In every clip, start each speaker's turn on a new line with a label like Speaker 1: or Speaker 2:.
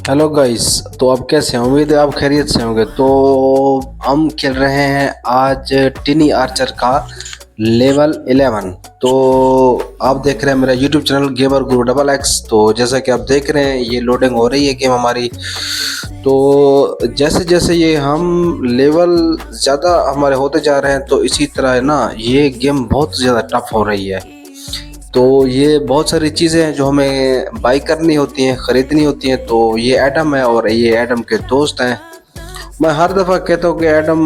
Speaker 1: Hello guys. तो आप कैसे हैं? उम्मीद है आप खैरियत से होंगे। तो हम खेल रहे हैं आज टिनी आर्चर का लेवल 11। तो आप देख रहे हैं मेरा यूट्यूब चैनल गेमर गुरु डबल एक्स। तो जैसा कि आप देख रहे हैं ये लोडिंग हो रही है गेम हमारी। तो जैसे जैसे ये हम लेवल ज़्यादा हमारे होते जा रहे हैं तो इसी तरह है ना ये गेम बहुत ज़्यादा टफ हो रही है। तो ये बहुत सारी चीज़ें हैं जो हमें बाई करनी होती हैं, ख़रीदनी होती हैं। तो ये एडम है और ये एडम के दोस्त हैं। मैं हर दफ़ा कहता हूँ कि एडम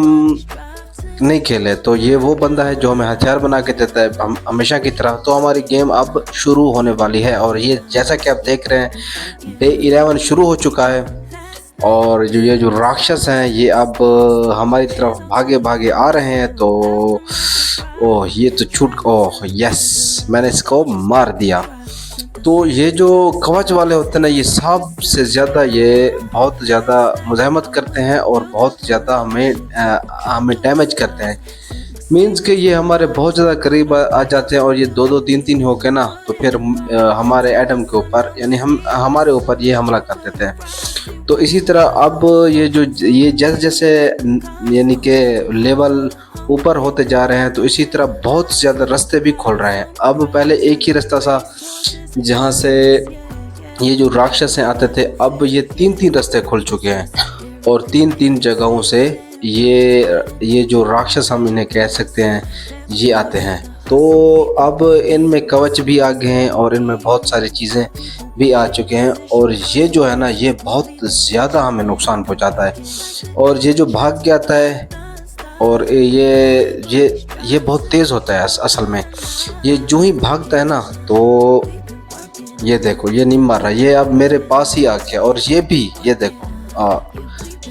Speaker 1: नहीं खेले, तो ये वो बंदा है जो हमें हथियार बना के देता है हम हमेशा की तरह। तो हमारी गेम अब शुरू होने वाली है और ये जैसा कि आप देख रहे हैं डे 11 शुरू हो चुका है। और जो राक्षस हैं ये अब हमारी तरफ भागे भागे आ रहे हैं। तो ओह ये तो छूट, ओह यस मैंने इसको मार दिया। तो ये जो कवच वाले होते हैं ना ये सबसे ज़्यादा ये बहुत ज़्यादा मुज़ाहमत करते हैं और बहुत ज़्यादा हमें डैमेज करते हैं। मीन्स कि ये हमारे बहुत ज़्यादा करीब आ जाते हैं और ये दो दो तीन तीन होके ना तो फिर हमारे एटम के ऊपर यानी हमारे ऊपर ये हमला कर देते हैं। तो इसी तरह अब ये जैसे जैसे यानी कि लेवल ऊपर होते जा रहे हैं तो इसी तरह बहुत ज़्यादा रास्ते भी खोल रहे हैं। अब पहले एक ही रास्ता था जहाँ से ये जो राक्षस हैं आते थे, अब ये तीन तीन रास्ते खुल चुके हैं और तीन तीन जगहों से ये जो राक्षस हम इन्हें कह सकते हैं ये आते हैं। तो अब इनमें कवच भी आ गए हैं और इनमें बहुत सारी चीज़ें भी आ चुके हैं और ये जो है ना ये बहुत ज़्यादा हमें नुकसान पहुंचाता है। और ये जो भाग के आता है और ये बहुत तेज़ होता है असल में। ये जो ही भागता है ना तो ये देखो ये नहीं मार रहा, ये अब मेरे पास ही आ गया। और ये भी ये देखो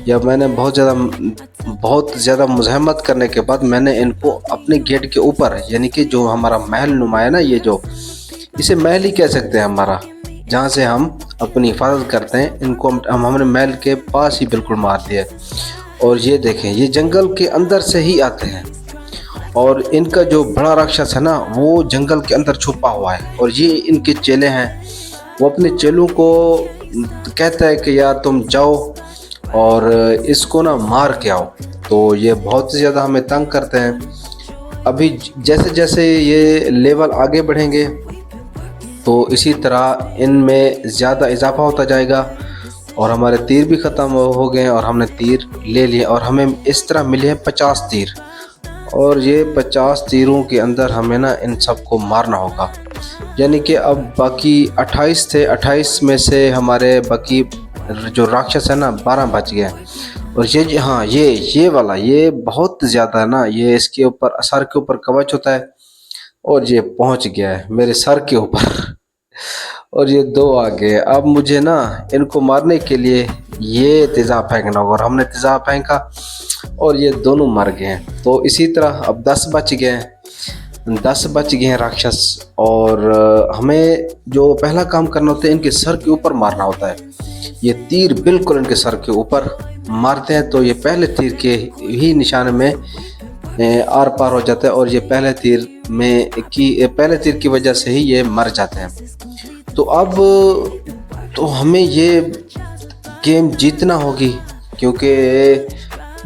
Speaker 1: जब मैंने बहुत ज़्यादा मुज़ाहमत करने के बाद मैंने इनको अपने गेट के ऊपर यानी कि जो हमारा महल नुमा है ना, ये जो इसे महल ही कह सकते हैं हमारा, जहाँ से हम अपनी हिफाजत करते हैं, इनको हमने महल के पास ही बिल्कुल मार दिया। और ये देखें ये जंगल के अंदर से ही आते हैं और इनका जो बड़ा राक्षस है ना वो जंगल के अंदर छुपा हुआ है और ये इनके चेले हैं। वो अपने चेलों को कहता है कि यार तुम जाओ और इसको ना मार के आओ। तो ये बहुत ज़्यादा हमें तंग करते हैं। अभी जैसे जैसे ये लेवल आगे बढ़ेंगे तो इसी तरह इनमें ज़्यादा इजाफा होता जाएगा और हमारे तीर भी ख़त्म हो गए और हमने तीर ले लिए और हमें इस तरह मिले हैं 50 तीर। और ये 50 तीरों के अंदर हमें ना इन सबको मारना होगा। यानी कि अब बाकी 28 थे, 28 में से हमारे बाकी जो राक्षस है ना 12 बच गए। और ये हाँ ये वाला ये बहुत ज़्यादा है ना, ये इसके ऊपर सर के ऊपर कवच होता है और ये पहुंच गया है मेरे सर के ऊपर और ये दो आ गए। अब मुझे ना इनको मारने के लिए ये तेज़ाब फेंकना होगा और हमने तेज़ाब फेंका और ये दोनों मर गए हैं। तो इसी तरह अब 10 बच गए हैं, 10 बच गए हैं राक्षस। और हमें जो पहला काम करना होता है इनके सर के ऊपर मारना होता है। ये तीर बिल्कुल इनके सर के ऊपर मारते हैं तो ये पहले तीर के ही निशाने में आर पार हो जाता है और ये पहले तीर की वजह से ही ये मर जाते हैं। तो अब तो हमें ये गेम जीतना होगी क्योंकि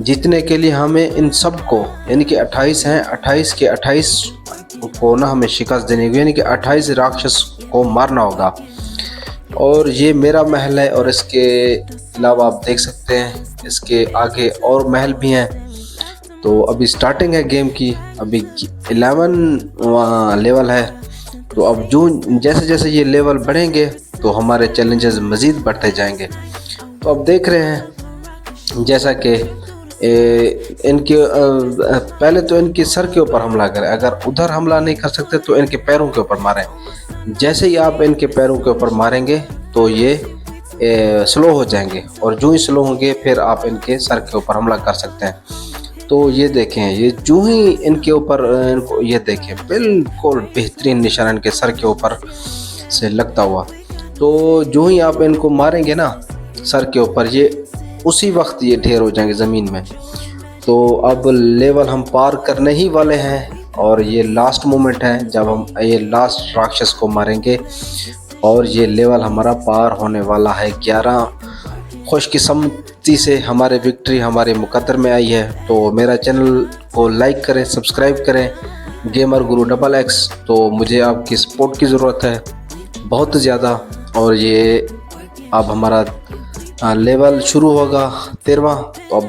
Speaker 1: जीतने के लिए हमें इन सब को यानी कि 28 हैं, 28 के 28 को ना हमें शिकस्त देनी होगी, यानी कि 28 राक्षस को मारना होगा। और ये मेरा महल है और इसके अलावा आप देख सकते हैं इसके आगे और महल भी हैं। तो अभी स्टार्टिंग है गेम की, अभी 11 लेवल है। तो अब जो जैसे जैसे ये लेवल बढ़ेंगे तो हमारे चैलेंजेस मज़ीद बढ़ते जाएंगे। तो अब देख रहे हैं जैसा कि इनके पहले तो इनके सर के ऊपर हमला करें, अगर उधर हमला नहीं कर सकते तो इनके पैरों के ऊपर मारें। जैसे ही आप इनके पैरों के ऊपर मारेंगे तो ये स्लो हो जाएंगे और जो ही स्लो होंगे फिर आप इनके सर के ऊपर हमला कर सकते हैं। तो ये देखें ये जो ही इनके ऊपर इनको ये देखें बिल्कुल बेहतरीन निशान इनके सर के ऊपर से लगता हुआ। तो जो ही आप इनको मारेंगे ना सर के ऊपर ये उसी वक्त ये ढेर हो जाएंगे ज़मीन में। तो अब लेवल हम पार करने ही वाले हैं और ये लास्ट मोमेंट है जब हम ये लास्ट राक्षस को मारेंगे और ये लेवल हमारा पार होने वाला है 11। खुशकिस्मती से हमारे विक्ट्री हमारे मुकद्दर में आई है। तो मेरा चैनल को लाइक करें, सब्सक्राइब करें, गेमर गुरु XX। तो मुझे आपकी सपोर्ट की ज़रूरत है बहुत ज़्यादा। और ये अब हमारा लेवल शुरू होगा 13वां। तो अब